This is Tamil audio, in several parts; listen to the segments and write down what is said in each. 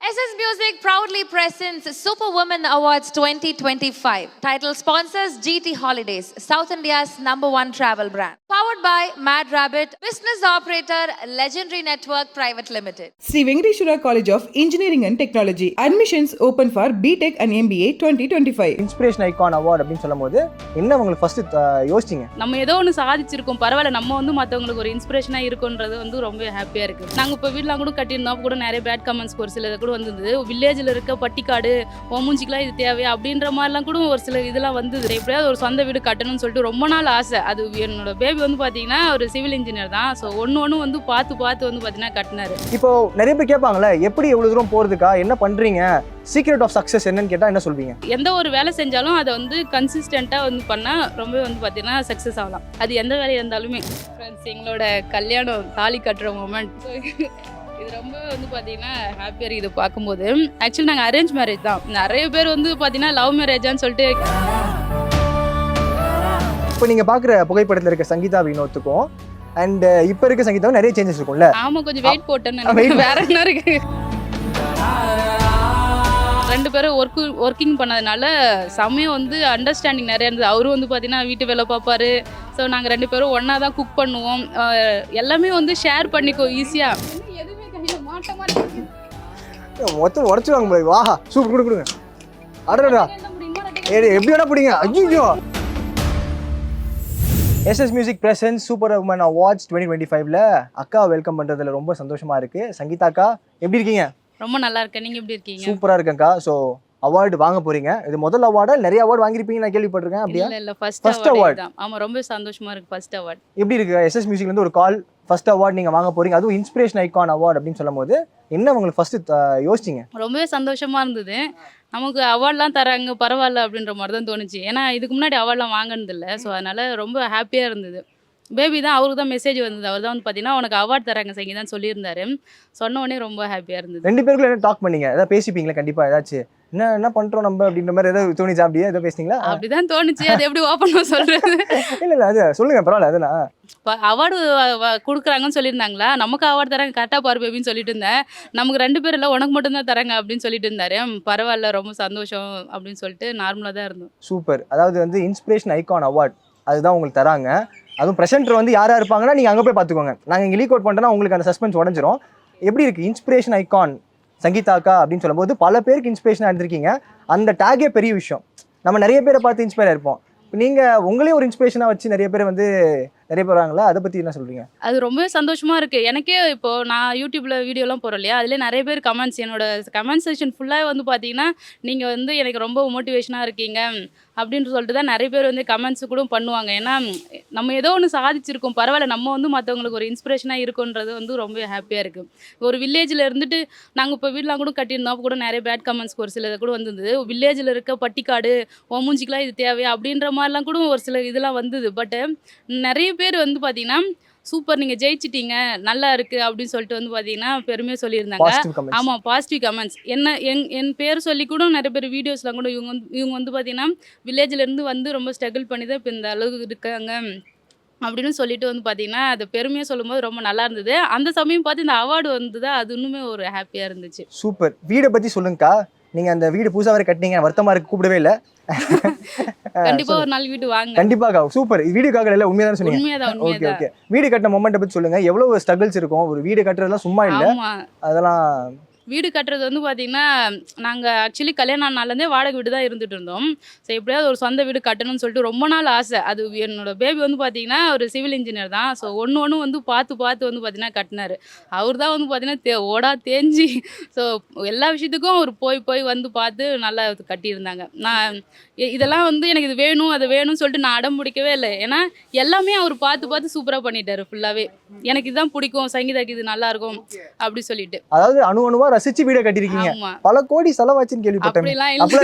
SS Music proudly presents Superwoman Awards 2025. Title sponsors GT Holidays, South India's #1 travel brand. Powered by Mad Rabbit, business operator Legendary Network Private Limited. Sri Venkateshwara College of Engineering and Technology. Admissions open for BTech and MBA 2025. Inspiration icon award அப்படின்னு சொல்லும்போது என்ன உங்களுக்கு ஃபர்ஸ்ட் யோசிச்சிங்க? நம்ம ஏதோ ஒன்று சாதிச்சிருக்கோம், பரவாயில்ல, நம்ம வந்து மற்றவங்களுக்கு ஒரு இன்ஸ்பிரேஷனாக இருக்குன்றது வந்து ரொம்ப ஹாப்பியாக இருக்குது. நாங்கள் இப்போ வீட்டில் கூட கட்டியிருந்தோம், கூட நிறைய பேட் கமெண்ட்ஸ் ஒரு சில கூட வந்தது. வில்லேஜில் இருக்க பட்டிக்காடு மூஞ்சிக்கெலாம் இது தேவையா அப்படின்ற மாதிரிலாம் கூட ஒரு சில இதெல்லாம் வந்தது. எப்படியாவது ஒரு சொந்த வீடு கட்டணும்னு சொல்லிட்டு ரொம்ப நாள் ஆசை. அது என்னோட பேபி வந்து பார்த்தீங்கன்னா ஒரு சிவில் இன்ஜினியர் தான். ஸோ ஒன்று வந்து பார்த்து வந்து பார்த்தீங்கன்னா கட்டினாரு. இப்போ நிறைய பேர் கேட்பாங்களே, எப்படி எவ்வளோ தூரம் போகிறதுக்கா, என்ன பண்ணுறீங்க, சீக்ரெட் ஆஃப் சக்ஸஸ் என்னன்னு கேட்டால் என்ன சொல்வீங்க? எந்த ஒரு வேலை செஞ்சாலும் அதை வந்து கன்சிஸ்டண்ட்டாக வந்து பண்ணால் ரொம்ப வந்து பார்த்தீங்கன்னா சக்ஸஸ் ஆகலாம். அது எந்த வேலையாக இருந்தாலுமே. ஃப்ரெண்ட்ஸ், எங்களோட கல்யாணம் தாலி கட்டுற மூமெண்ட் இது ரொம்ப வந்து பார்த்தீங்கன்னா ஹாப்பியாக இருக்குது பார்க்கும்போது. ஆக்சுவலி நாங்கள் அரேஞ்ச் மேரேஜ் தான். நிறைய பேர் வந்து பார்த்தீங்கன்னா லவ் மேரேஜான்னு சொல்லிட்டு. இப்போ நீங்கள் பார்க்குற புகைப்படத்தில் இருக்க சங்கீதா வினோத்துக்கும் அண்ட் இப்போ இருக்க சங்கீதாவும் நிறைய சேஞ்சஸ் இருக்கும்ல? ஆமாம், கொஞ்சம் வெயிட் போட்டேன்னு வேற என்ன இருக்கு. ரெண்டு பேரும் ஒர்க்கிங் பண்ணதுனால சமயம் வந்து அண்டர்ஸ்டாண்டிங் நிறைய இருந்தது. அவரும் வந்து பார்த்தீங்கன்னா வீட்டு வேலை பார்ப்பாரு. ஸோ நாங்கள் ரெண்டு பேரும் ஒன்றா தான் குக் பண்ணுவோம். எல்லாமே வந்து ஷேர் பண்ணிக்கோ ஈஸியாக. எதுவுமே கையில் மாட்ட மாட்டேன். மொத்தம் உடச்சுவாங்க போய். வாஹா, சூப்பர், கொடுங்க. அடடா, எப்படி வேணா பிடிங்க. ஐயோ. SS Music Presents Superwoman Awards 2025ல அக்கா வெல்கம் பண்ணுறதுல ரொம்ப சந்தோஷமாக இருக்குது. சங்கீதா அக்கா, எப்படி இருக்கீங்க? ரொம்ப நல்லா இருக்கேன். நீங்கள் எப்படி இருக்கீங்க? சூப்பராக இருக்கேன்க்கா. ஸோ அவார்டு வாங்க போறீங்க. இது முதல் அவார்டா? நிறைய அவார்டு வாங்கியிருப்பீங்க நான் கேள்விப்பட்டிருக்கேன். அப்படியா? இல்லை, ஃபர்ஸ்ட் அவார்ட் தான். ஆமாம், ரொம்ப சந்தோஷமா இருக்கு. ஃபர்ஸ்ட் அவார்ட் எப்படி இருக்கு? SS Musicலேருந்து ஒரு கால், ஃபர்ஸ்ட் அவார்டு நீங்கள் வாங்க போறீங்க, அதுவும் இன்ஸ்பிரேஷன் ஐகான் அவார்டு அப்படின்னு சொல்லும் போது என்ன உங்களுக்கு ஃபர்ஸ்ட் யோசிச்சிங்க? ரொம்பவே சந்தோஷமா இருந்தது. நமக்கு அவார்ட்லாம் தராங்க, பரவாயில்ல அப்படின்ற மாதிரி தான் தோணுச்சு. ஏன்னா இதுக்கு முன்னாடி அவார்ட்லாம் வாங்கினதில்லை. ஸோ அதனால ரொம்ப ஹாப்பியாக இருந்தது. பேபி தான், அவருக்கு தான் மெசேஜ் வந்தது. அவர் தான் வந்து பார்த்தீங்கன்னா உனக்கு அவார்ட் தராங்க சங்கீதான் சொல்லியிருந்தாரு. சொன்ன உடனே ரொம்ப ஹாப்பியாக இருந்தது. ரெண்டு பேருக்குள்ள என்ன டாக் பண்ணீங்க? ஏதாவது பேசிப்பீங்களா கண்டிப்பாக? ஏதாச்சும் என்ன பண்ணுறோம் நம்ம அப்படின்ற மாதிரி ஏதாவது தோணிச்சா? அப்படியே ஏதாவது பேசுனீங்களா? அப்படிதான் தோணுச்சு. அது எப்படி ஓப்பனாக சொல்கிறது? இல்லை அது சொல்லுங்க, பரவாயில்ல. அதெல்லாம் அவார்டு கொடுக்குறாங்கன்னு சொல்லியிருந்தாங்களா, நமக்கு அவார்டு தராங்க, கரெக்டாக பாரு பேபின்னு சொல்லிட்டு இருந்தேன். நமக்கு ரெண்டு பேர் இல்லை, உனக்கு மட்டும்தான் தராங்க அப்படின்னு சொல்லிட்டு இருந்தாரு. பரவாயில்ல, ரொம்ப சந்தோஷம் அப்படின்னு சொல்லிட்டு நார்மலாக தான் இருந்தோம். சூப்பர். அதாவது வந்து இன்ஸ்பிரேஷன் ஐகான் அவார்ட் அதுதான் உங்களுக்கு தராங்க. அதுவும் ப்ரெசென்டர் வந்து யாராக இருப்பாங்கன்னா நீங்கள் அங்கே போய் பார்த்துக்கோங்க. நாங்கள் இங்கே லீக் அவுட் பண்ணிட்டோன்னா உங்களுக்கு அந்த சஸ்பென்ஸ் உடஞ்சிரும். எப்படி இருக்குது இன்ஸ்பிரேஷன் ஐகான் சங்கீதாக்கா அப்படின்னு சொல்லும்போது பல பேருக்கு இன்ஸ்பிரேஷனாக இருந்திருக்கீங்க. அந்த டேகே பெரிய விஷயம். நம்ம நிறைய பேரை பார்த்து இன்ஸ்பயர் ஆயிருப்போம். இப்போ நீங்கள் உங்களே ஒரு இன்ஸ்பிரேஷனாக வச்சு நிறைய பேர் வந்து நிறைய பேர் வராங்களா? அதை பற்றி என்ன சொல்கிறீங்க? அது ரொம்பவே சந்தோஷமாக இருக்குது. எனக்கே இப்போது நான் யூடியூப்பில் வீடியோலாம் போகிறோம் இல்லையா, அதிலே நிறைய பேர் கமெண்ட்ஸ், என்னோட கமெண்ட் செக்ஷன் ஃபுல்லாக வந்து பார்த்தீங்கன்னா நீங்கள் வந்து எனக்கு ரொம்ப மோட்டிவேஷனாக இருக்கீங்க அப்படின்னு சொல்லிட்டு தான் நிறைய பேர் வந்து கமெண்ட்ஸ் கூட பண்ணுவாங்க. ஏன்னா நம்ம ஏதோ ஒன்று சாதிச்சிருக்கோம், பரவாயில்ல, நம்ம வந்து மற்றவங்களுக்கு ஒரு இன்ஸ்பிரேஷனாக இருக்குன்றது வந்து ரொம்ப ஹாப்பியாக இருக்குது. ஒரு வில்லேஜில் இருந்துட்டு நாங்கள் இப்போ வீடெலாம் கூட கட்டியிருந்தோம், அப்போ கூட நிறைய பேட் கமெண்ட்ஸ் ஒரு சில கூட வந்தது. வில்லேஜில் இருக்க பட்டிக்காடு மூஞ்சிக்கெலாம் இது தேவையா அப்படின்ற மாதிரிலாம் கூட ஒரு சில இதெல்லாம் வந்தது. பட்டு நிறைய பேர் வந்து பார்த்தீங்கன்னா சூப்பர், நீங்கள் ஜெயிச்சிட்டீங்க, நல்லா இருக்குது அப்படின்னு சொல்லிட்டு வந்து பார்த்தீங்கன்னா பெருமையாக சொல்லியிருந்தாங்க. ஆமாம், பாசிட்டிவ் கமெண்ட்ஸ். என் பேர் சொல்லி கூட நிறைய பேர் வீடியோஸ்லாம் கூட இவங்க வந்து பார்த்தீங்கன்னா வில்லேஜ்லேருந்து வந்து ரொம்ப ஸ்ட்ரகிள் பண்ணி தான் இப்போ இந்த அளவுக்கு இருக்காங்க அப்படின்னு சொல்லிட்டு வந்து பார்த்தீங்கன்னா அது பெருமையாக சொல்லும்போது ரொம்ப நல்லா இருந்தது. அந்த சமயம் பார்த்து இந்த அவார்டு வந்தது, அது இன்னுமே ஒரு ஹாப்பியாக இருந்துச்சு. சூப்பர். வீடை பற்றி சொல்லுங்கக்கா. நீங்கள் அந்த வீடு புதுசாக வரை கட்டினீங்க, வருத்தமாக இருக்கு, கூப்பிடவே இல்லை. கண்டிப்பாக ஒரு நாள் வீடு வாங்க. கண்டிப்பாக. சூப்பர். வீடியோக்காக இல்லை, உண்மையாக தான் சொன்னீங்க. உண்மையாக ஓகே ஓகே. வீடு கட்டின மொமெண்ட்டை பற்றி சொல்லுங்கள். எவ்வளோ ஸ்ட்ரகிள்ஸ் இருக்கும் ஒரு வீடு கட்டுறதுலாம், சும்மா இல்லை அதெல்லாம். வீடு கட்டுறது வந்து பார்த்திங்கன்னா நாங்கள் ஆக்சுவலி கல்யாணம் நாள்லேருந்தே வாடகை வீடு தான் இருந்துகிட்டு இருந்தோம். ஸோ எப்படியாவது ஒரு சொந்த வீடு கட்டணும்னு சொல்லிட்டு ரொம்ப நாள் ஆசை. அது என்னோட பேபி வந்து பார்த்திங்கன்னா ஒரு சிவில் இன்ஜினியர் தான். ஸோ ஒன்று வந்து பார்த்து வந்து பார்த்திங்கன்னா கட்டினார். அவர் தான் வந்து பார்த்திங்கன்னா ஓடா தேஞ்சி ஸோ எல்லா விஷயத்துக்கும் அவர் போய் வந்து பார்த்து நல்லா கட்டியிருந்தாங்க. நான் இதெல்லாம் வந்து எனக்கு இது வேணும் அது வேணும்னு சொல்லிட்டு நான் அடம் பிடிக்கவே இல்லை. ஏன்னா எல்லாமே அவர் பார்த்து சூப்பராக பண்ணிட்டாரு ஃபுல்லாகவே. எனக்கு இதுதான் பிடிக்கும், சங்கீதாக்கு இது நல்லாயிருக்கும் அப்படி சொல்லிட்டு. அதாவது அணுவா ரசிச்சு வீடை கட்டிருக்கீங்க. பல கோடி செலவாச்சுன்னு கேள்விப்பட்டேன்.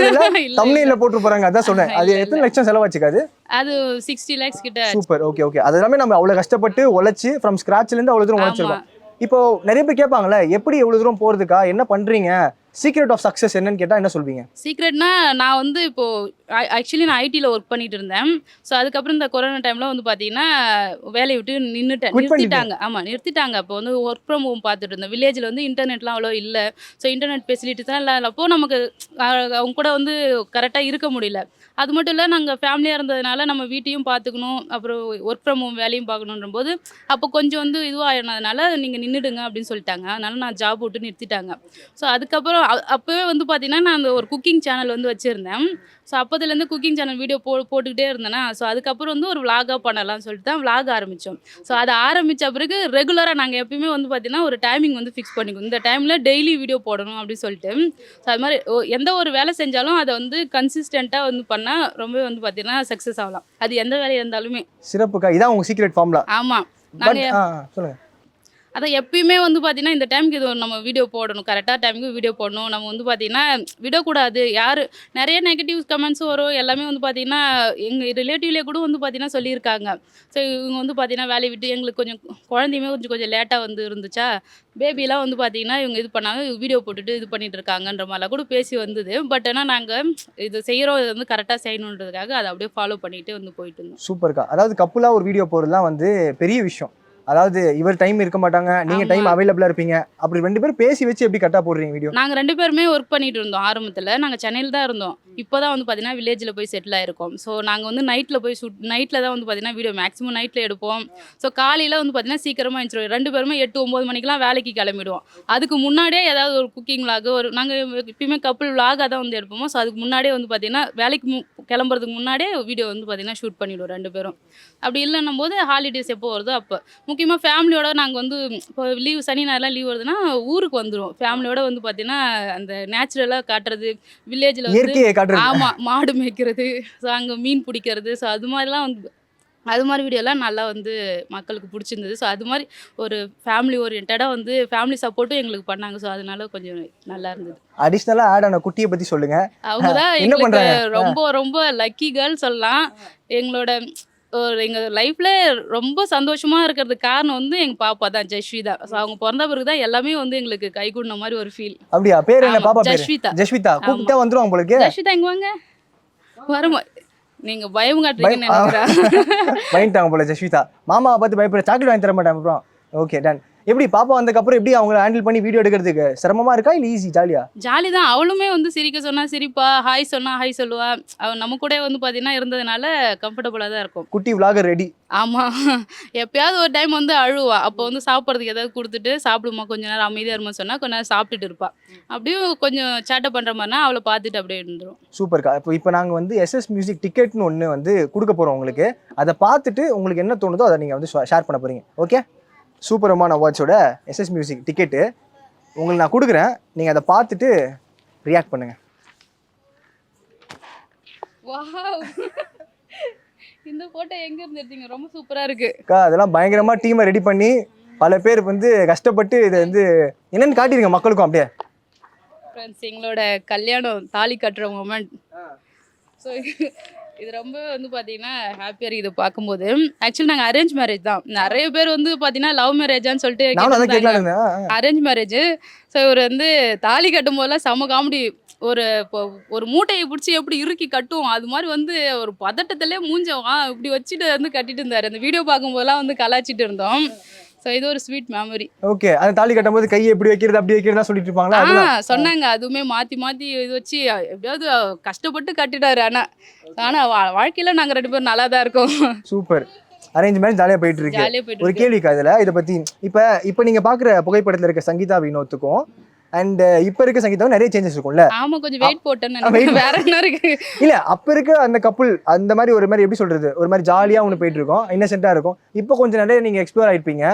தமிழ்ல போட்டு போறாங்க, அதான் சொன்னேன். அது எத்தனை லட்சம் செலவாச்சுக்காது? அது 60 lakhs கிட்ட. சூப்பர். Okay okay. அது எல்லாமே நம்ம அவ்வளவு கஷ்டப்பட்டு உழைச்சு ஃப்ரம் ஸ்கிராச்ல இருந்து அவ்வளவு தூரம் உழைச்சிருக்கோம். இப்போ நிறைய பேர் கேட்பாங்களே, எப்படி எவ்வளவு தூரம் போறதுக்கா, என்ன பண்றீங்க, சீக்ரெட் ஆஃப் சக்ஸஸ் என்னன்னு கேட்டால் என்ன சொல்வீங்க? சீக்ரெட்னா நான் வந்து இப்போது ஆக்சுவலி நான் ஐடியில் ஒர்க் பண்ணிட்டு இருந்தேன். ஸோ அதுக்கப்புறம் இந்த கொரோனா டைமில் வந்து பார்த்தீங்கன்னா வேலையை விட்டு நிறுத்திட்டாங்க. ஆமாம், நிறுத்திட்டாங்க. அப்போ வந்து ஒர்க் ஃப்ரம் ஹோம் பார்த்துட்டு இருந்தேன். வில்லேஜில் வந்து இன்டர்நெட்லாம் அவ்வளோ இல்லை. ஸோ இன்டர்நெட் ஃபெசிலிட்டிஸ் தான் இல்லாதப்போ நமக்கு அவங்க கூட வந்து கரெக்டாக இருக்க முடியல. அது மட்டும் இல்லை, நாங்கள் ஃபேமிலியாக இருந்ததுனால நம்ம வீட்டையும் பார்த்துக்கணும், அப்புறம் ஒர்க் ஃப்ரம் ஹோம் வேலையும் பார்க்கணுன்ற போது அப்போ கொஞ்சம் வந்து இதுவாகினதுனால நீங்கள் நின்றுடுங்க அப்படின்னு சொல்லிட்டாங்க. அதனால நான் ஜாப் விட்டு நிறுத்திட்டாங்க. ஸோ அதுக்கப்புறம் அப்போவே வந்து பார்த்தீங்கன்னா நான் அந்த ஒரு குக்கிங் சேனல் வந்து வச்சுருந்தேன். ஸோ அப்போதுலேருந்து குக்கிங் சேனல் வீடியோ போட்டுக்கிட்டே இருந்தேன்னா, ஸோ அதுக்கப்புறம் வந்து ஒரு விலாகாக பண்ணலாம்னு சொல்லிட்டு தான் விலாக் ஆரம்பித்தோம். ஸோ அதை ஆரம்பித்த பிறகு ரெகுலராக நாங்கள் எப்பயுமே வந்து பார்த்தீங்கன்னா ஒரு டைமிங் வந்து ஃபிக்ஸ் பண்ணிக்குவோம். இந்த டைமில் டெய்லி வீடியோ போடணும் அப்படின்னு சொல்லிட்டு. ஸோ அது மாதிரி எந்த ஒரு வேலை செஞ்சாலும் அதை வந்து கன்சிஸ்டண்ட்டாக வந்து பண்ணால் ரொம்ப வந்து பார்த்தீங்கன்னா சக்ஸஸ் ஆகலாம். அது எந்த வேலையாக இருந்தாலுமே. சிறப்புக்கா. இதான் உங்கள் சீக்ரெட் ஃபார்முலா. ஆமாம். பட் சொல்லுங்கள். அதான் எப்பயுமே வந்து பார்த்தீங்கன்னா இந்த டைமுக்கு இது நம்ம வீடியோ போடணும், கரெக்டாக டைமுக்கு வீடியோ போடணும். நம்ம வந்து பார்த்தீங்கன்னா விடக்கூடாது. நிறைய நெகட்டிவ் கமெண்ட்ஸும் வரும். எல்லாமே வந்து பார்த்தீங்கன்னா எங்கள் ரிலேட்டிவ்லேயே கூட வந்து பார்த்தீங்கன்னா சொல்லியிருக்காங்க. ஸோ இவங்க வந்து பார்த்தீங்கன்னா வேலையை விட்டு எங்களுக்கு கொஞ்சம் குழந்தையுமே கொஞ்சம் லேட்டாக வந்து இருந்துச்சா, பேபிலாம் வந்து பார்த்தீங்கன்னா இவங்க இது பண்ணாங்க, வீடியோ போட்டுட்டு இது பண்ணிட்டு இருக்காங்கன்ற மாதிரிலாம் கூட பேசி வந்தது. பட் ஆனால் நாங்கள் இது செய்கிறோம், இது வந்து கரெக்டாக செய்யணுன்றதுக்காக அதை அப்படியே ஃபாலோ பண்ணிகிட்டே வந்து போயிட்டு இருந்தோம். சூப்பர்க்கா. அதாவது கப்புலாக ஒரு வீடியோ போடுறதுலாம் வந்து பெரிய விஷயம். அதாவது இவர் டைம் இருக்க மாட்டாங்க, நீங்க டைம் அவைலபிளா இருப்பீங்க. அப்படி 2 பேரும் பேசி வச்சு எப்படி கரெக்டா போடுறீங்க வீடியோ? நாங்க 2 பேருமே ஒர்க் பண்ணிட்டு இருந்தோம். ஆரம்பத்துல நாங்க சென்னையில தான் இருந்தோம். இப்போதான் வந்து பாத்தீங்கன்னா வில்லேஜ்ல போய் செட்டில் ஆயிருக்கோம். ஸோ நாங்க வந்து நைட்ல தான் வந்து பாத்தீங்கன்னா வீடியோ மேக்ஸிமம் நைட்ல எடுப்போம். ஸோ காலையில வந்து பாத்தீங்கன்னா சீக்கிரமா எழுந்திருவோம். 2 பேருமே 8-9 மணிக்கெல்லாம் வேலைக்கு கிளம்பிடுவோம். அதுக்கு முன்னாடியே ஏதாவது ஒரு குக்கிங் விளாக், நாங்க எப்பயுமே கப்புள் விளாகாக தான் வந்து எடுப்போம். ஸோ அதுக்கு முன்னாடியே வந்து பாத்தீங்கன்னா வேலைக்கு கிளம்புறதுக்கு முன்னாடியே வீடியோ வந்து பாத்தீங்கன்னா ஷூட் பண்ணிடுவோம் 2 பேரும். அப்படி இல்லைன்னும் போது ஹாலிடேஸ் எப்போ வருதோ அப்போ முக்கியமாக ஃபேமிலியோட நாங்கள் வந்து இப்போ சனி ஞாயிறுலாம் லீவ் வருதுன்னா ஊருக்கு வந்துடுவோம். ஃபேமிலியோட வந்து பார்த்தீங்கன்னா அந்த நேச்சுரலாக காட்டுறது, வில்லேஜில் வந்து ஆமாம் மாடு மேய்க்கிறது, ஸோ அங்கே மீன் பிடிக்கிறது, ஸோ அது மாதிரிலாம் வந்து அது மாதிரி வீடியோலாம் நல்லா வந்து மக்களுக்கு பிடிச்சிருந்தது. ஸோ அது மாதிரி ஒரு ஃபேமிலி ஓரியன்டாக வந்து ஃபேமிலி சப்போர்ட்டும் எங்களுக்கு பண்ணாங்க. ஸோ அதனால கொஞ்சம் நல்லா இருந்தது. அடிஷ்னலாக ஆட் ஆன குட்டியை பற்றி சொல்லுங்கள். அவங்க தான் எங்களுக்கு ரொம்ப ரொம்ப லக்கி கேர்ள் சொல்லலாம். எங்கள் லைஃப்பில் ரொம்ப சந்தோஷமாக இருக்கிறதுக்கு காரணம் வந்து எங்கள் பாப்பா தான், ஜஸ்விதா. ஸோ அவங்க பிறந்த பிறகு தான் எல்லாமே வந்து எங்களுக்கு கைகூடின மாதிரி ஒரு ஃபீல். அப்படியா? பேர் என்ன பாப்பா? ஜஸ்விதா. ஜஸ்விதா கூப்பிட்டா வந்துருவாங்க உங்களுக்கு. ஜஸ்விதா இங்கே வாங்க. வரமா நீங்க பயம் காட்டுறீங்கன்னு நினைக்கிறேன். பயந்துட்டாங்க போல ஜஸ்விதா. மாமாவை பார்த்து பயப்பட சாக்லேட் வாங்கி தர மாட்டாங்க. அப்புறம் ஓகே டன். எப்படி பாப்பா வந்ததுக்கப்புறம் எப்படி அவங்கள ஹேண்டில் பண்ணி வீடியோ எடுக்கிறதுக்கு சிரமமா இருக்கா இல்லை ஈஸி ஜாலியா? ஜாலி தான். அவளுமே வந்து சிரிக்க சொன்னா சிரிப்பா, ஹாய் சொன்னா ஹாய் சொல்லுவா. அவள் நம்ம கூட வந்து பார்த்தீங்கன்னா இருந்ததுனால கம்ஃபர்டபுளாக தான் இருக்கும். குட்டி விளாகர் ரெடி. ஆமாம். எப்பயாவது ஒரு டைம் வந்து அழுவா. அப்போ வந்து சாப்பிட்றதுக்கு ஏதாவது கொடுத்துட்டு சாப்பிடுமா கொஞ்ச நேரம் அமைதியாக இருமா சொன்னால் கொஞ்ச நேரம் சாப்பிட்டுட்டு இருப்பா. அப்படியும் கொஞ்சம் சேட்டை பண்ணுற மாதிரினா அவளை பார்த்துட்டு அப்படியே இருந்துடும். சூப்பர்க்கா. இப்போ நாங்கள் வந்து எஸ்எஸ் மியூசிக் டிக்கெட்னு ஒன்று வந்து கொடுக்க போகிறோம் உங்களுக்கு. அதை பார்த்துட்டு உங்களுக்கு என்ன தோணுதோ அதை நீங்கள் வந்து ஷேர் பண்ண போகிறீங்க. ஓகே? சூப்பர் உமன் அவார்ட்ஸோட எஸ்எஸ் மியூசிக் டிக்கெட்டு உங்களுக்கு நான் கொடுக்குறேன். நீங்கள் அதை பார்த்துட்டு ரியாக்ட் பண்ணுங்கள். வாவ், இந்த ஃபோட்டோ எங்கேருந்து எடுத்தீங்க? ரொம்ப சூப்பராக இருக்குது. அக்கா அதெல்லாம் பயங்கரமாக டீமை ரெடி பண்ணி பல பேர் வந்து கஷ்டப்பட்டு இதை வந்து என்னென்னு காட்டிடுங்க மக்களுக்கும் அப்படியே. ஃப்ரெண்ட்ஸ், எங்களோட கல்யாணம் தாலி கட்டுற மொமெண்ட். ஸோ இது ரொம்ப வந்து பார்த்தீங்கன்னா ஹாப்பியாக இருக்குது பார்க்கும்போது. ஆக்சுவலி நாங்கள் அரேஞ்ச் மேரேஜ் தான். நிறைய பேர் வந்து பார்த்தீங்கன்னா லவ் மேரேஜான்னு சொல்லிட்டு அரேஞ்ச் மேரேஜ். ஸோ இவர் வந்து தாலி கட்டும் போதெல்லாம் செம காமெடி. ஒரு மூட்டையை பிடிச்சி எப்படி இறுக்கி கட்டுவோம் அது மாதிரி வந்து ஒரு பதட்டத்திலே மூஞ்சோம் இப்படி வச்சுட்டு வந்து கட்டிட்டு இருந்தார். அந்த வீடியோ பார்க்கும்போதெல்லாம் வந்து கலாச்சிட்டு இருந்தோம். ஸோ இது ஒரு ஸ்வீட் மெமரி. ஓகே. அந்த தாலி கட்டும்போது கையை எப்படி வைக்கிறது அப்படி வைக்கிறதா சொல்லிட்டு இருப்பாங்களா? சொன்னாங்க. அதுவுமே மாற்றி மாற்றி இது வச்சு எப்படியாவது கஷ்டப்பட்டு கட்டிட்டாரு. ஆனால் வாழ்க்கையில் நாங்கள் 2 பேரும் நல்லா தான் இருக்கோம். சூப்பர். அரேஞ்ச் மேரேஜ் ஜாலியாக போயிட்டு இருக்கு. ஒரு கேள்விக்கா இதில் இதை பற்றி இப்போ நீங்கள் பார்க்குற புகைப்படத்தில் இருக்க சங்கீதா வினோத்துக்கும் அண்ட் இப்போ இருக்க சங்கீதாவும் நிறைய சேஞ்சஸ் இருக்கும்ல? ஆமா, கொஞ்சம் வெயிட் போட்டேன்னு வேற என்ன இருக்கு. இல்ல அப்ப இருக்க அந்த கப்புள் அந்த மாதிரி ஒரு மாதிரி எப்படி சொல்றது, ஒரு மாதிரி ஜாலியா ஒன்று போயிட்டு இருக்கோம், இன்னசென்ட்டா இருக்கும். இப்போ கொஞ்சம் நிறைய நீங்க எக்ஸ்ப்ளோர் ஆயிருப்பீங்க.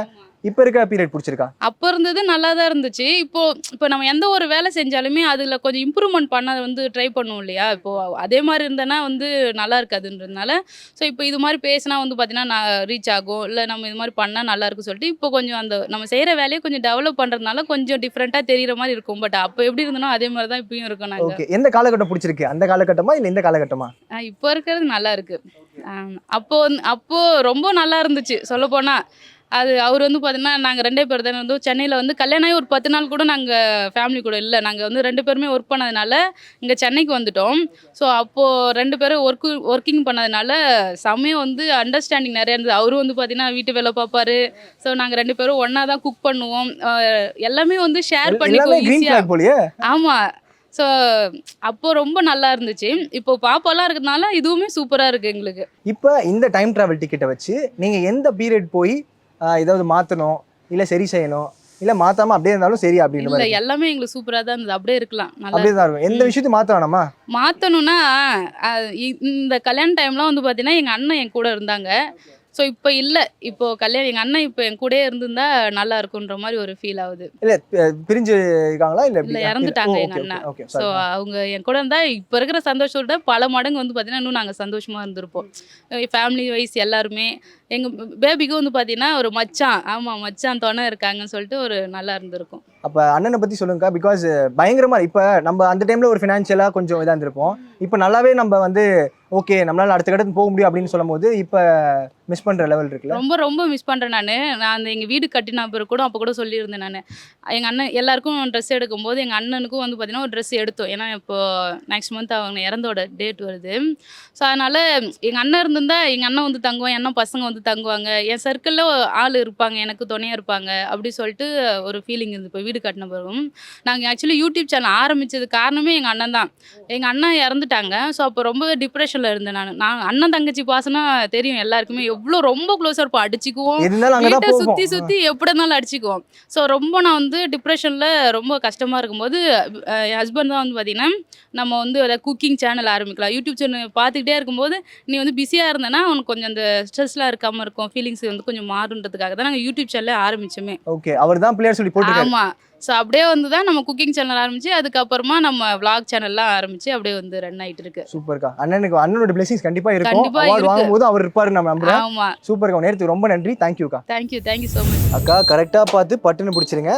இப்போ இருக்க பீரியட் பிடிச்சிருக்கா? அப்போ இருந்தது நல்லா தான் இருந்துச்சு. இப்போ நம்ம எந்த ஒரு வேலை செஞ்சாலுமே அதில் கொஞ்சம் இம்ப்ரூவ்மெண்ட் பண்ண வந்து ட்ரை பண்ணுவோம் இல்லையா? இப்போது அதே மாதிரி இருந்தேன்னா வந்து நல்லா இருக்காதுன்றதுனால ஸோ இப்போ இது மாதிரி பேசினா வந்து பார்த்தீங்கன்னா நான் ரீச் ஆகும், இல்லை நம்ம இது மாதிரி பண்ணால் நல்லா இருக்குன்னு சொல்லிட்டு இப்போ கொஞ்சம் அந்த நம்ம செய்கிற வேலையை கொஞ்சம் டெவலப் பண்ணுறதுனால கொஞ்சம் டிஃப்ரெண்ட்டாக தெரிகிற மாதிரி இருக்கும். பட் அப்போ எப்படி இருந்தனோ அதே மாதிரி தான் இப்பயும் இருக்கும். நாங்கள் ஓகே. எந்த காலகட்டம் பிடிச்சிருக்கு? அந்த காலகட்டமா இல்லை இந்த காலகட்டமா? இப்போ இருக்கிறது நல்லா இருக்கு. அப்போ ரொம்ப நல்லா இருந்துச்சு சொல்லப்போனால். அது அவர் வந்து பார்த்தீங்கன்னா நாங்கள் 2 பேர் தானே வந்து சென்னையில் வந்து கல்யாணம் ஆகி ஒரு 10 நாள் கூட நாங்கள் ஃபேமிலி கூட இல்லை. நாங்கள் வந்து 2 பேருமே ஒர்க் பண்ணதுனால இங்கே சென்னைக்கு வந்துட்டோம். ஸோ அப்போது 2 பேரும் ஒர்க்கிங் பண்ணதுனால செம்மையாக வந்து அண்டர்ஸ்டாண்டிங் நிறையா இருந்தது. அவரும் வந்து பார்த்தீங்கன்னா வீட்டு வேலை பார்ப்பாரு. ஸோ நாங்கள் 2 பேரும் ஒன்றா தான் குக் பண்ணுவோம். எல்லாமே வந்து ஷேர் பண்ணிக்குவோம் கிரீன் ஈஸியாக. ஃபிளாக் போலியே. ஆமாம். ஸோ அப்போ ரொம்ப நல்லா இருந்துச்சு. இப்போ பாப்பாலாம் இருக்கிறதுனால இதுவுமே சூப்பராக இருக்குது எங்களுக்கு. இப்போ இந்த டைம் டிராவல் டிக்கெட்டை வச்சு நீங்க எந்த பீரியட் போய் ஏதாவது மாத்தணும் இல்ல சரி செய்யணும் இல்ல மாத்தாம அப்படியே இருந்தாலும் சரி அப்படின்ற இல்லை மாதிரி எல்லாமே எங்களுக்கு சூப்பராக தான் இருந்தது. அப்படியே இருக்கலாம் நல்லா. அப்படியே தான் இருக்கும். எந்த விஷயத்தையும் மாத்த வேணாமா? மாற்றணும்னா இந்த கல்யாண டைம்லாம் வந்து பார்த்தீங்கன்னா எங்கள் அண்ணன் என் கூட இருந்தாங்க. ஸோ இப்போ இல்லை. இப்போ கல்யாணம் எங்கள் அண்ணன் இப்போ என் கூடயே இருந்திருந்தா நல்லா இருக்குன்ற மாதிரி ஒரு ஃபீல் ஆகுது. இல்ல பிரிஞ்சு இருக்காங்களா இல்ல இல்லை இறந்துட்டாங்க எங்கள் அண்ணன். ஓகே ஸோ அவங்க என் கூட இருந்தால் இப்போ இருக்கிற சந்தோஷத்தோட பல மடங்கு வந்து பார்த்தீங்கன்னா இன்னும் நாங்கள் சந்தோஷமாக இருந்திருப்போம். ஃபேமிலி வைஸ் எல்லாருமே. எங்கள் பேபிக்கும் வந்து பார்த்தீங்கன்னா ஒரு மச்சான், ஆமாம் மச்சான் துணை இருக்காங்கன்னு சொல்லிட்டு ஒரு நல்லா இருந்திருக்கும். அப்ப அண்ணனை பத்தி சொல்லுங்கக்கா. பிகாஸ் பயங்கரமா இப்ப நம்ம அந்த டைம்ல ஒரு ஃபினான்ஷியலா கொஞ்சம் இதா இருந்திருப்போம். இப்ப நல்லாவே நம்ம வந்து ஓகே நம்மளால அடுத்த கட்டத்துக்கு போக முடியும் அப்படின்னு சொல்லும் போது இப்ப மிஸ் பண்ற லெவல் இருக்குல்ல? ரொம்ப ரொம்ப மிஸ் பண்ணுறேன் நான் அந்த எங்கள் வீடு கட்டின பிறகு கூட அப்போ கூட சொல்லியிருந்தேன் நான். எங்கள் அண்ணன் எல்லாருக்கும் ட்ரெஸ் எடுக்கும்போது எங்கள் அண்ணனுக்கும் வந்து பார்த்தீங்கன்னா ஒரு ட்ரெஸ் எடுத்தோம். ஏன்னா இப்போ நெக்ஸ்ட் மந்த் அவங்க இறந்தோட டேட் வருது. ஸோ அதனால் எங்கள் அண்ணன் இருந்திருந்தா எங்கள் அண்ணன் வந்து தங்குவான், என் அண்ணன் பசங்க வந்து தங்குவாங்க, என் சர்க்கிளில் ஆள் இருப்பாங்க, எனக்கு துணையாக இருப்பாங்க அப்படி சொல்லிட்டு ஒரு ஃபீலிங் இருந்தது. இப்போ வீடு கட்டின பிறகும் நாங்கள் ஆக்சுவலி யூடியூப் சேனல் ஆரம்பித்தது காரணமே எங்கள் அண்ணன் தான். எங்கள் அண்ணன் இறந்துட்டாங்க. ஸோ அப்போ ரொம்பவே டிப்ரெஷனில் இருந்தேன் நான் அண்ணன் தங்கச்சி பாசனா தெரியும் எல்லாருக்குமே, எவ்வளோ ரொம்ப க்ளோஸாக இருப்போம், அடிச்சுக்குவோம், வீட்டை சுற்றி சுற்றி எப்படி இருந்தாலும் அடிச்சுக்குவோம். ஸோ ரொம்ப நான் வந்து டிப்ரெஷனில் ரொம்ப கஷ்டமாக இருக்கும்போது என் ஹஸ்பண்ட் தான் வந்து பார்த்திங்கன்னா நம்ம வந்து அதை குக்கிங் சேனல் ஆரம்பிக்கலாம், யூடியூப் சேனல் பார்த்துக்கிட்டே இருக்கும்போது நீ வந்து பிஸியாக இருந்தேன்னா உனக்கு கொஞ்சம் அந்த ஸ்ட்ரெஸ்லாம் இருக்காமல் இருக்கும், ஃபீலிங்ஸ் வந்து கொஞ்சம் மாறுன்றதுக்காக தான் நாங்கள் யூடியூப் சேனலே ஆரம்பித்தோமே. ஓகே, அவர் தான் பிளேயர் சொல்லி போட்டு. ஆமாம். ஸோ அப்படியே வந்து தான் நம்ம குக்கிங் சேனல் ஆரம்பிச்சு அதுக்கப்புறமா நம்ம விளாக் சேனல்லாம் ஆரம்பிச்சு அப்படியே வந்து ரன் ஆகிட்டு இருக்கு. சூப்பர்க்கா. அண்ணனோட பிளெஸிங்ஸ் கண்டிப்பா இருக்கும். கண்டிப்பா அவார்ட் வாங்கும்போது அவர் இருப்பாரு நம்ம நம்புறேன். ஆமா. சூப்பர்க்கா. நேரத்துக்கு ரொம்ப நன்றி. தேங்க்யூக்கா. Thank you so much. அக்கா கரெக்டா பார்த்து பட்டுன்னு பிடிச்சிருங்க.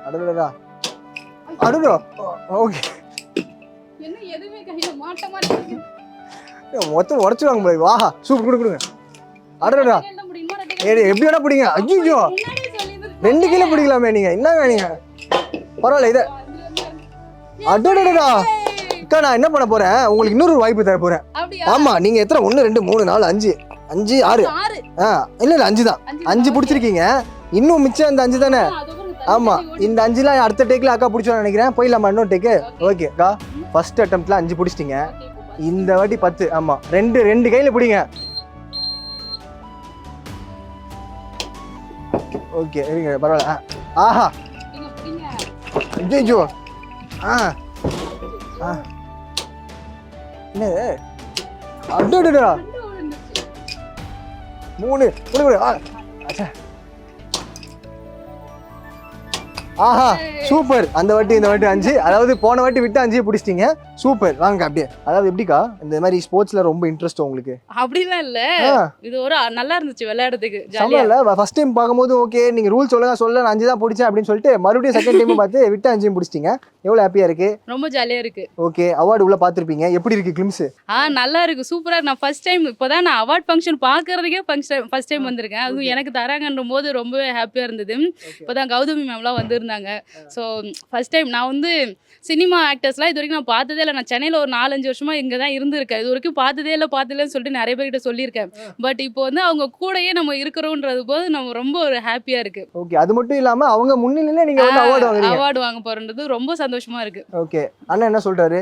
அடடா அடடா. ஓகே, என்ன எதுவுமே கையில மாட்ட மாதிரி மொத்தம் உடச்சுவாங்க போய். வாஹா சூப்பர். கொடுங்க. அடடா எப்படி வேணா பிடிங்க. ஐயோ 2 கிலோ பிடிக்கலாமே நீங்க. என்னங்க நீங்க பரவாயில்ல இதை. அடடா அக்கா, நான் என்ன பண்ண போறேன், உங்களுக்கு இன்னொரு வாய்ப்பு தர போறேன். ஆமா, நீங்க எத்தனை 1 2 3 4 5 5 6 இல்ல 5 தான். 5 பிடிச்சிருக்கீங்க. இன்னும் மிச்சம் அந்த 5 தானே? ஆமா, இந்த 5லாம் அடுத்த டேக்ல அக்கா பிடிச்சோன்னு நினைக்கிறேன். போயிடலாமா இன்னொரு டேக்கு? ஓகே அக்கா, ஃபர்ஸ்ட் அட்டெம்ப்ட்ல 5 பிடிச்சிட்டீங்க. இந்த வாட்டி 10. ஆமா, 2 கையில பிடிங்க. ஓகே இருங்க, பரவாயில்ல. ஆஹா ஐயோ என்னது? அடடா 3 ஆஹா சூப்பர். அந்த வாட்டி இந்த வாட்டி 5, அதாவது போன வாட்டி விட்டு 5 பிடிச்சிட்டீங்க. சூப்பர். வாங்க அப்படியே. அதாவது எப்படிக்கா இந்த மாதிரி ஸ்போர்ட்ஸ்ல ரொம்ப இன்ட்ரெஸ்ட் உங்களுக்கு? அப்படிலாம் இல்ல, இது ஒரு நல்லா இருந்துச்சு விளையாடுறதுக்கு, ஜாலியா ஜாலியா. இல்ல ஃபர்ஸ்ட் டைம் பாக்கும்போது ஓகே நீங்க ரூல் சொல்ல நான் 5 தான் பிடிச்சேன் அப்படின்னு சொல்லிட்டு மறுபடியும் செகண்ட் டைம் பார்த்து விட்டு 5 பிடிச்சிட்டீங்க. எவ்வளவு ஹாப்பியா இருக்கு? ரொம்ப ஜாலியா இருக்கு. ஓகே, அவார்டு உள்ள பாத்திருப்பீங்க. எப்படி இருக்கு கிளிம்ஸ்? நல்லா இருக்கு, சூப்பரா இருக்கு. நான் ஃபர்ஸ்ட் டைம் இப்போதான் நான் அவார்ட் ஃபங்க்ஷன் பாக்குறதுக்கே ஃபர்ஸ்ட் டைம் வந்திருக்கேன். அதுவும் எனக்கு தராங்கன்ற போது ரொம்பவே ஹாப்பியா இருந்தது. இப்போதான் கௌதமி மேம்லாம் வந்திருந்தாங்க. ஸோ ஃபர்ஸ்ட் டைம் நான் வந்து சினிமா ஆக்டர்ஸ்லாம் இது வரைக்கும் நான் பார்த்ததே இல்லை. நான் சென்னையில் ஒரு 4-5 வருஷமா இங்கே தான் இருந்திருக்கேன். இது வரைக்கும் பார்த்ததேன்னு சொல்லிட்டு நிறைய பேர்கிட்ட சொல்லியிருக்கேன். பட் இப்போ வந்து அவங்க கூடயே நம்ம இருக்கிறோன்றது போது நம்ம ரொம்ப ஒரு ஹாப்பியா இருக்கு. ஓகே, அது மட்டும் இல்லாம அவங்க முன்னிலையில நீங்க வந்து அவார்டு வாங்க போறன்றது ரொம்ப சந்தோஷமா இருக்கு. ஓகே, அண்ணா என்ன சொல்றாரு?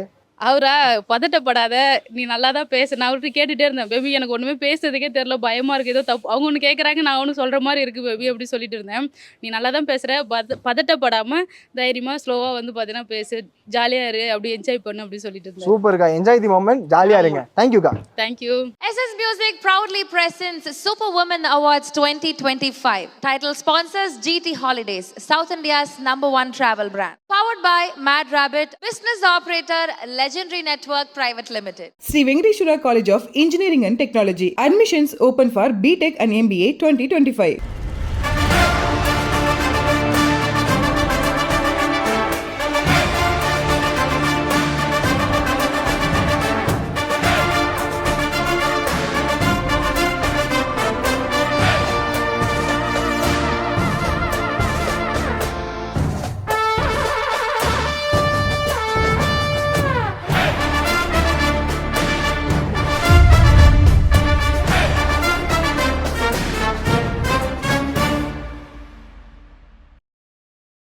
அவரா பதட்டப்படாத, நீ நல்லா தான் பேச. நான் அவர்கிட்ட கேட்டுட்டே இருந்தேன், பேபி எனக்கு ஒன்றுமே பேசுறதுக்கே தெரியல, பயமா இருக்கு, ஏதோ தப்பு அவங்க ஒன்று கேட்குறாங்க நான் ஒன்று சொல்கிற மாதிரி இருக்கு பேபி அப்படி சொல்லிட்டு இருந்தேன். நீ நல்லா தான் பேசுகிற, பதட்டப்படாமல் தைரியமாக ஸ்லோவாக வந்து பார்த்தீங்கன்னா பேசு, ஜாலியாக இரு, அப்படி என்ஜாய் பண்ணு அப்படி சொல்லிட்டு இருந்தேன். சூப்பர்க்கா, என்ஜாய் தி மொமெண்ட், ஜாலியாக இருங்க. தேங்க்யூக்கா. Thank you. SS Music proudly presents Super Women Awards 2025. Title sponsors GT Holidays, South India's #1 travel brand. Powered by Mad Rabbit, business operator Legendary Network Private Limited. Sri Venkateshwara College of Engineering and Technology. Admissions open for BTech and MBA 2025.